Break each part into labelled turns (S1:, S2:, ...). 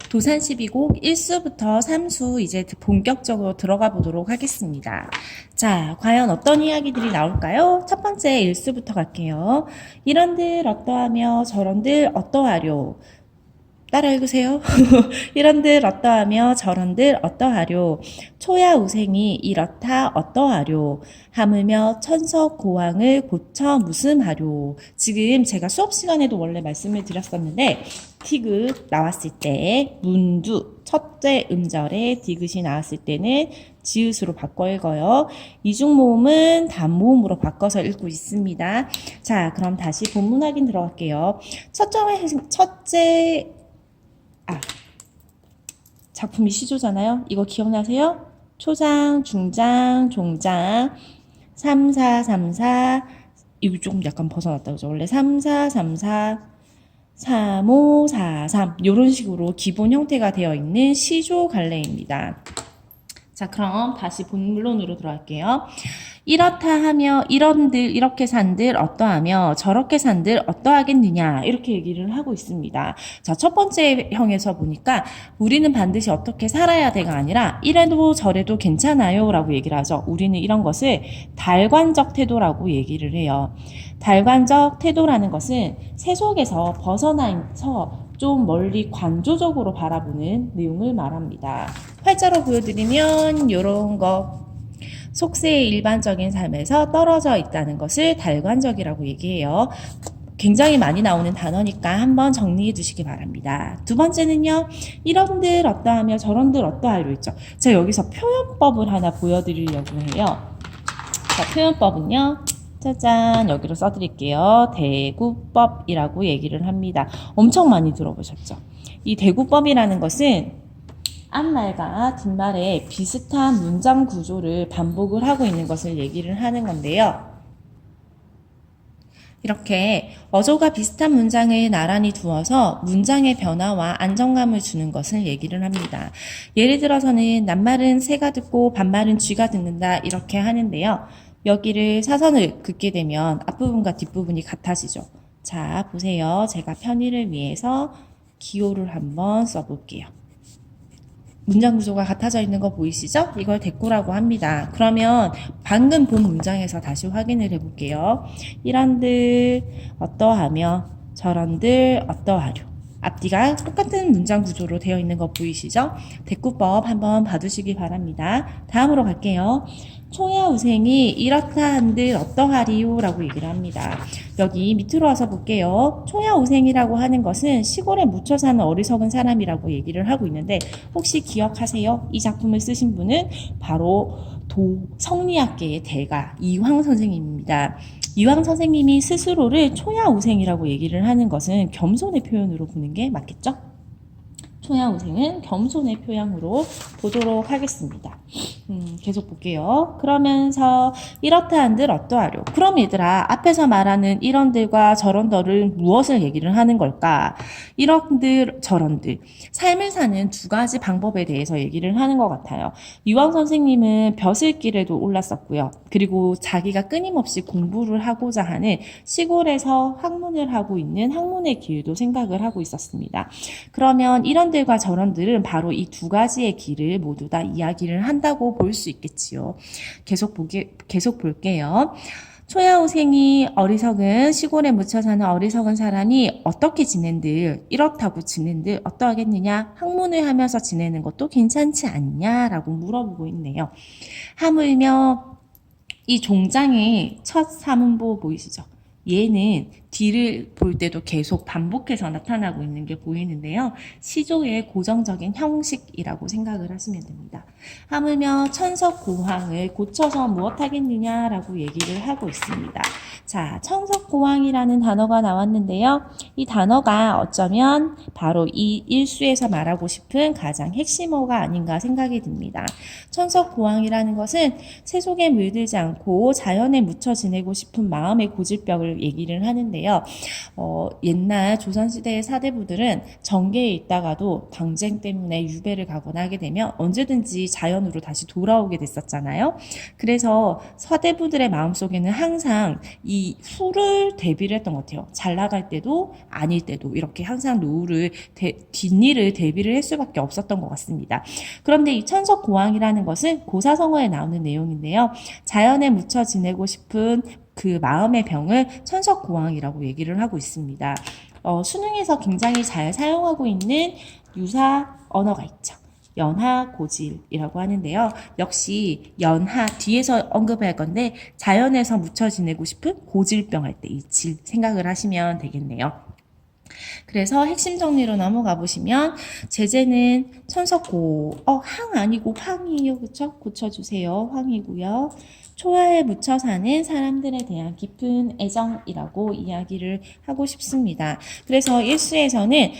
S1: 도산 12곡 1수부터 3수 이제 본격적으로 들어가 보도록 하겠습니다. 자, 과연 어떤 이야기들이 나올까요? 첫 번째 1수부터 갈게요. 이런들 어떠하며 저런들 어떠하려. 따라 읽으세요. 이런들 어떠하며 저런들 어떠하려. 초야우생이 이렇다 어떠하려. 하물며 천석고왕을 고쳐 무슨하려. 지금 제가 수업 시간에도 원래 말씀을 드렸었는데 티귿 나왔을 때 문두 첫째 음절에 디귿이 나왔을 때는 지읒으로 바꿔 읽어요. 이중모음은 단모음으로 바꿔서 읽고 있습니다. 자, 그럼 다시 본문 확인 들어갈게요. 첫째 작품이 시조잖아요. 이거 기억나세요? 초장, 중장, 종장, 3, 4, 3, 4 이거 조금 약간 벗어났다 그죠? 원래 3, 4, 3, 4 3, 5, 4, 3 이런 식으로 기본 형태가 되어 있는 시조 갈래입니다. 자, 그럼 다시 본론으로 들어갈게요. 이렇다 하며 이런들 이렇게 산들 어떠하며 저렇게 산들 어떠하겠느냐 이렇게 얘기를 하고 있습니다. 자, 첫 번째 형에서 보니까 우리는 반드시 어떻게 살아야 돼가 아니라 이래도 저래도 괜찮아요 라고 얘기를 하죠. 우리는 이런 것을 달관적 태도라고 얘기를 해요. 달관적 태도라는 것은 세속에서 벗어나서 좀 멀리 관조적으로 바라보는 내용을 말합니다. 활자로 보여드리면 이런 거 속세의 일반적인 삶에서 떨어져 있다는 것을 달관적이라고 얘기해요. 굉장히 많이 나오는 단어니까 한번 정리해 두시기 바랍니다. 두 번째는요. 이런들 어떠하며 저런들 어떠하려 있죠. 제가 여기서 표현법을 하나 보여드리려고 해요. 자, 표현법은요. 짜잔 여기로 써드릴게요. 대구법이라고 얘기를 합니다. 엄청 많이 들어보셨죠? 이 대구법이라는 것은 앞말과 뒷말에 비슷한 문장 구조를 반복을 하고 있는 것을 얘기를 하는 건데요. 이렇게 어조가 비슷한 문장을 나란히 두어서 문장의 변화와 안정감을 주는 것을 얘기를 합니다. 예를 들어서는 낱말은 새가 듣고 반말은 쥐가 듣는다 이렇게 하는데요. 여기를 사선을 긋게 되면 앞부분과 뒷부분이 같아지죠. 자, 보세요. 제가 편의를 위해서 기호를 한번 써볼게요. 문장 구조가 같아져 있는 거 보이시죠? 이걸 대꾸라고 합니다. 그러면 방금 본 문장에서 다시 확인을 해볼게요. 이런들 어떠하며 저런들 어떠하려. 앞뒤가 똑같은 문장 구조로 되어 있는 거 보이시죠? 대꾸법 한번 봐두시기 바랍니다. 다음으로 갈게요. 초야우생이 이렇다 한들 어떠하리요? 라고 얘기를 합니다. 여기 밑으로 와서 볼게요. 초야우생이라고 하는 것은 시골에 묻혀 사는 어리석은 사람이라고 얘기를 하고 있는데 혹시 기억하세요? 이 작품을 쓰신 분은 바로 성리학계의 대가 이황 선생님입니다. 이황 선생님이 스스로를 초야우생이라고 얘기를 하는 것은 겸손의 표현으로 보는 게 맞겠죠? 초야우생은 겸손의 표현으로 보도록 하겠습니다. 계속 볼게요. 그러면서 이렇다 한들 어떠하려. 그럼 얘들아 앞에서 말하는 이런들과 저런들을 무엇을 얘기를 하는 걸까? 이런들 저런들 삶을 사는 두 가지 방법에 대해서 얘기를 하는 것 같아요. 이황 선생님은 벼슬길에도 올랐었고요. 그리고 자기가 끊임없이 공부를 하고자 하는 시골에서 학문을 하고 있는 학문의 길도 생각을 하고 있었습니다. 그러면 이런들과 저런들은 바로 이 두 가지의 길을 모두 다 이야기를 한다고 볼 수 있겠지요. 계속 볼게요. 초야우생이 어리석은 시골에 묻혀 사는 어리석은 사람이 어떻게 지낸들 이렇다고 지낸들 어떠하겠느냐 학문을 하면서 지내는 것도 괜찮지 않냐라고 물어보고 있네요. 하물며 이 종장의 첫 사문보 보이시죠? 얘는 뒤를 볼 때도 계속 반복해서 나타나고 있는 게 보이는데요. 시조의 고정적인 형식이라고 생각을 하시면 됩니다. 하물며 천석고황을 고쳐서 무엇하겠느냐라고 얘기를 하고 있습니다. 자, 천석고황이라는 단어가 나왔는데요. 이 단어가 어쩌면 바로 이 일수에서 말하고 싶은 가장 핵심어가 아닌가 생각이 듭니다. 천석고황이라는 것은 세속에 물들지 않고 자연에 묻혀 지내고 싶은 마음의 고질병을 것들을 얘기를 하는데요. 옛날 조선시대의 사대부들은 정계에 있다가도 방쟁 때문에 유배를 가거나 하게 되면 언제든지 자연으로 다시 돌아오게 됐었잖아요. 그래서 사대부들의 마음속에는 항상 이 후를 대비를 했던 것 같아요. 잘 나갈 때도 아닐 때도 이렇게 항상 노후를 뒷일을 대비를 할 수밖에 없었던 것 같습니다. 그런데 이 천석고왕이라는 것은 고사성어에 나오는 내용인데요. 자연에 묻혀 지내고 싶은 그 마음의 병을 천석고왕이라고 얘기를 하고 있습니다. 수능에서 굉장히 잘 사용하고 있는 유사 언어가 있죠. 연하고질이라고 하는데요. 역시 연하 뒤에서 언급할 건데 자연에서 묻혀 지내고 싶은 고질병 할 때 이 질 생각을 하시면 되겠네요. 그래서 핵심 정리로 넘어가 보시면 제재는 천석고 항 아니고 황이에요. 그쵸? 고쳐주세요. 황이고요. 초하에 묻혀 사는 사람들에 대한 깊은 애정이라고 이야기를 하고 싶습니다. 그래서 일수에서는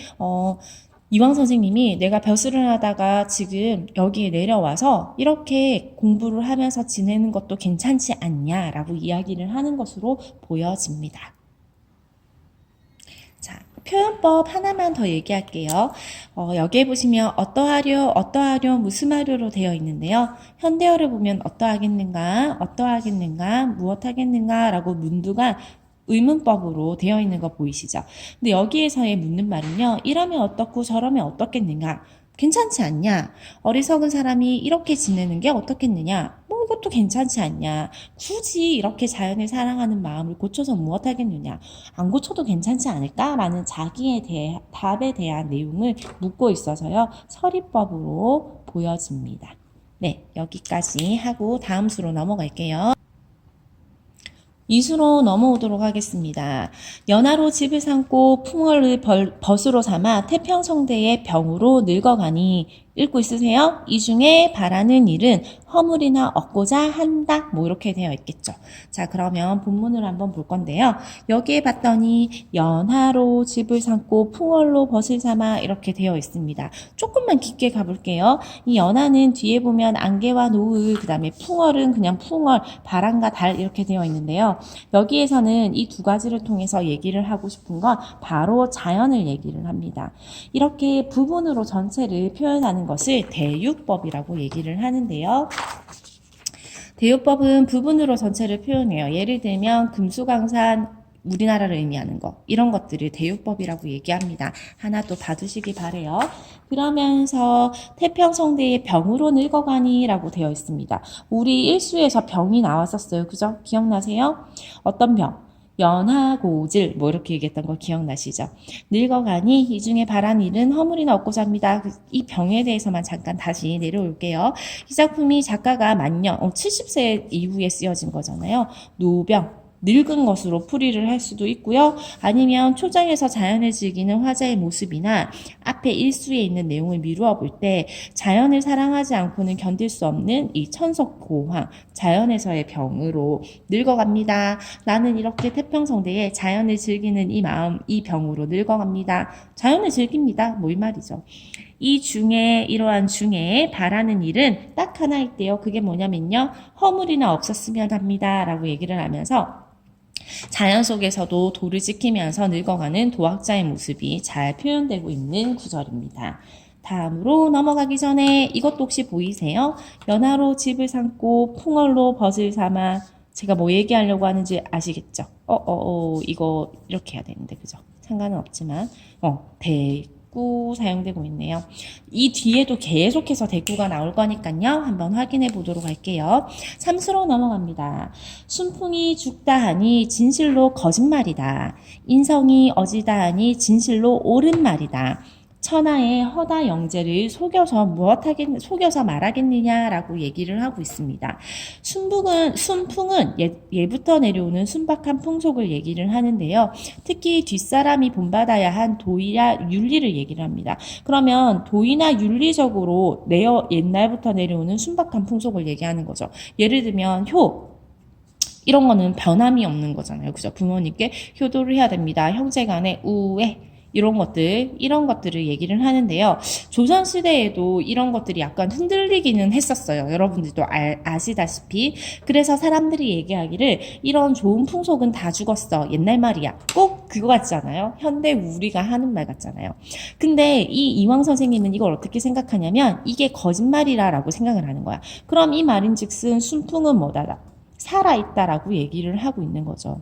S1: 이황 선생님이 내가 벼슬을 하다가 지금 여기에 내려와서 이렇게 공부를 하면서 지내는 것도 괜찮지 않냐라고 이야기를 하는 것으로 보여집니다. 자, 표현법 하나만 더 얘기할게요. 여기에 보시면 어떠하려, 무슨 하려로 되어 있는데요. 현대어를 보면 어떠하겠는가, 무엇하겠는가 라고 문두가 의문법으로 되어 있는 거 보이시죠? 근데 여기에서의 묻는 말은요. 이러면 어떻고 저러면 어떻겠는가? 괜찮지 않냐? 어리석은 사람이 이렇게 지내는 게 어떻겠느냐? 뭐 이것도 괜찮지 않냐? 굳이 이렇게 자연을 사랑하는 마음을 고쳐서 무엇하겠느냐? 안 고쳐도 괜찮지 않을까? 라는 자기의 답에 대한 내용을 묻고 있어서요. 서리법으로 보여집니다. 네, 여기까지 하고 다음 수로 넘어갈게요. 이수로 넘어오도록 하겠습니다. 연하로 집을 삼고 풍월을 벗으로 삼아 태평성대의 병으로 늙어가니 읽고 있으세요? 이 중에 바라는 일은 허물이나 얻고자 한다. 뭐 이렇게 되어 있겠죠. 자, 그러면 본문을 한번 볼 건데요. 여기에 봤더니 연하로 집을 삼고 풍월로 벗을 삼아 이렇게 되어 있습니다. 조금만 깊게 가볼게요. 이 연하는 뒤에 보면 안개와 노을, 그 다음에 풍월은 그냥 풍월, 바람과 달 이렇게 되어 있는데요. 여기에서는 이 두 가지를 통해서 얘기를 하고 싶은 건 바로 자연을 얘기를 합니다. 이렇게 부분으로 전체를 표현하는 것을 대유법이라고 얘기를 하는데요. 대유법은 부분으로 전체를 표현해요. 예를 들면 금수강산, 우리나라를 의미하는 것, 이런 것들을 대유법이라고 얘기합니다. 하나 또 봐두시기 바래요. 그러면서 태평성대의 병으로 늙어가니 라고 되어 있습니다. 우리 일수에서 병이 나왔었어요. 그죠? 기억나세요? 어떤 병? 연하고질 뭐 이렇게 얘기했던 거 기억나시죠? 늙어가니 이 중에 바란 일은 허물이나 얻고자 합니다. 이 병에 대해서만 잠깐 다시 내려올게요. 이 작품이 작가가 만년 70세 이후에 쓰여진 거잖아요. 노병 늙은 것으로 풀이를 할 수도 있고요. 아니면 초장에서 자연을 즐기는 화자의 모습이나 앞에 일수에 있는 내용을 미루어 볼 때 자연을 사랑하지 않고는 견딜 수 없는 이 천석고황, 자연에서의 병으로 늙어갑니다. 나는 이렇게 태평성대에 자연을 즐기는 이 마음, 이 병으로 늙어갑니다. 자연을 즐깁니다. 뭐 이 말이죠. 이 중에 이러한 중에 바라는 일은 딱 하나 있대요. 그게 뭐냐면요. 허물이나 없었으면 합니다. 라고 얘기를 하면서 자연 속에서도 도를 지키면서 늙어가는 도학자의 모습이 잘 표현되고 있는 구절입니다. 다음으로 넘어가기 전에 이것도 혹시 보이세요? 연하로 집을 삼고 풍월로 벗을 삼아 제가 뭐 얘기하려고 하는지 아시겠죠? 이거 이렇게 해야 되는데 그죠? 상관은 없지만 대구 사용되고 있네요. 이 뒤에도 계속해서 대구가 나올 거니까요. 한번 확인해 보도록 할게요. 3수로 넘어갑니다. 순풍이 죽다 하니 진실로 거짓말이다. 인성이 어지다 하니 진실로 옳은 말이다. 천하의 허다 영재를 속여서 말하겠느냐라고 얘기를 하고 있습니다. 순풍은 예부터 내려오는 순박한 풍속을 얘기를 하는데요. 특히 뒷사람이 본받아야 한 도의나 윤리를 얘기를 합니다. 그러면 도의나 윤리적으로 옛날부터 내려오는 순박한 풍속을 얘기하는 거죠. 예를 들면 이런 거는 변함이 없는 거잖아요. 그죠? 부모님께 효도를 해야 됩니다. 형제간에 우애 이런 것들을 얘기를 하는데요. 조선시대에도 이런 것들이 약간 흔들리기는 했었어요. 여러분들도 아시다시피. 그래서 사람들이 얘기하기를 이런 좋은 풍속은 다 죽었어. 옛날 말이야. 꼭 그거 같잖아요. 현대 우리가 하는 말 같잖아요. 근데 이 이황 선생님은 이걸 어떻게 생각하냐면 이게 거짓말이라고 생각을 하는 거야. 그럼 이 말인즉슨 순풍은 뭐다? 살아있다라고 얘기를 하고 있는 거죠.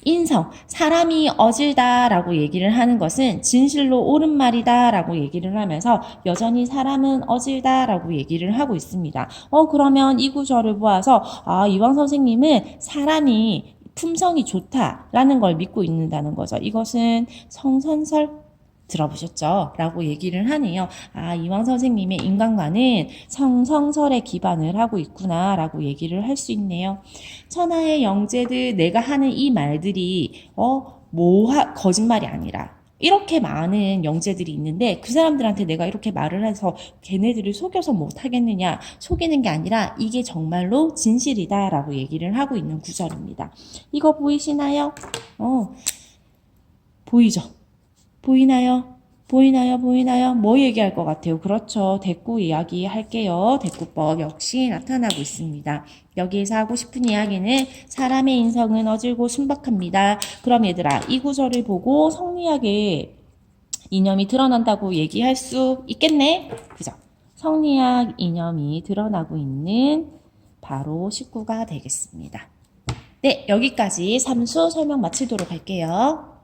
S1: 인성, 사람이 어질다라고 얘기를 하는 것은 진실로 옳은 말이다라고 얘기를 하면서 여전히 사람은 어질다라고 얘기를 하고 있습니다. 그러면 이 구절을 보아서 이황 선생님은 사람이 품성이 좋다라는 걸 믿고 있는다는 거죠. 이것은 성선설 들어보셨죠? 라고 얘기를 하네요. 이황 선생님의 인간관은 성성설에 기반을 하고 있구나 라고 얘기를 할 수 있네요. 천하의 영재들 내가 하는 이 말들이 거짓말이 아니라 이렇게 많은 영재들이 있는데 그 사람들한테 내가 이렇게 말을 해서 걔네들을 속여서 못하겠느냐, 속이는 게 아니라 이게 정말로 진실이다 라고 얘기를 하고 있는 구절입니다. 이거 보이시나요? 보이죠? 보이나요? 보이나요? 뭐 얘기할 것 같아요? 그렇죠. 대꾸 이야기 할게요. 대꾸법 역시 나타나고 있습니다. 여기에서 하고 싶은 이야기는 사람의 인성은 어질고 순박합니다. 그럼 얘들아, 이 구절을 보고 성리학의 이념이 드러난다고 얘기할 수 있겠네? 그죠? 성리학 이념이 드러나고 있는 바로 19가 되겠습니다. 네, 여기까지 삼수 설명 마치도록 할게요.